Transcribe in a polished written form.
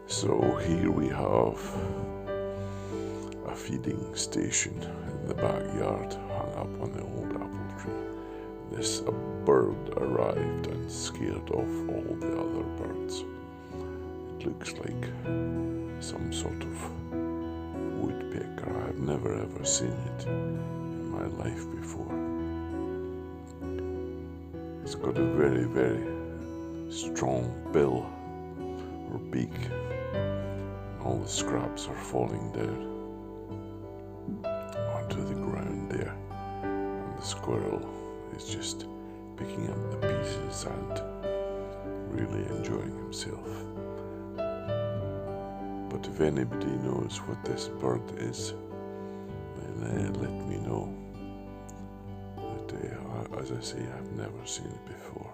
So here we have a feeding station in the backyard hung up on the old apple tree. This bird arrived and scared off all the other birds. It looks like some sort of woodpecker. I've never ever seen it in my life before. It's got a very, very strong bill or beak. All the scraps are falling down onto the ground there, and the squirrel is just picking up the pieces and really enjoying himself. But if anybody knows what this bird is, then let me know. But as I say, I've never seen it before.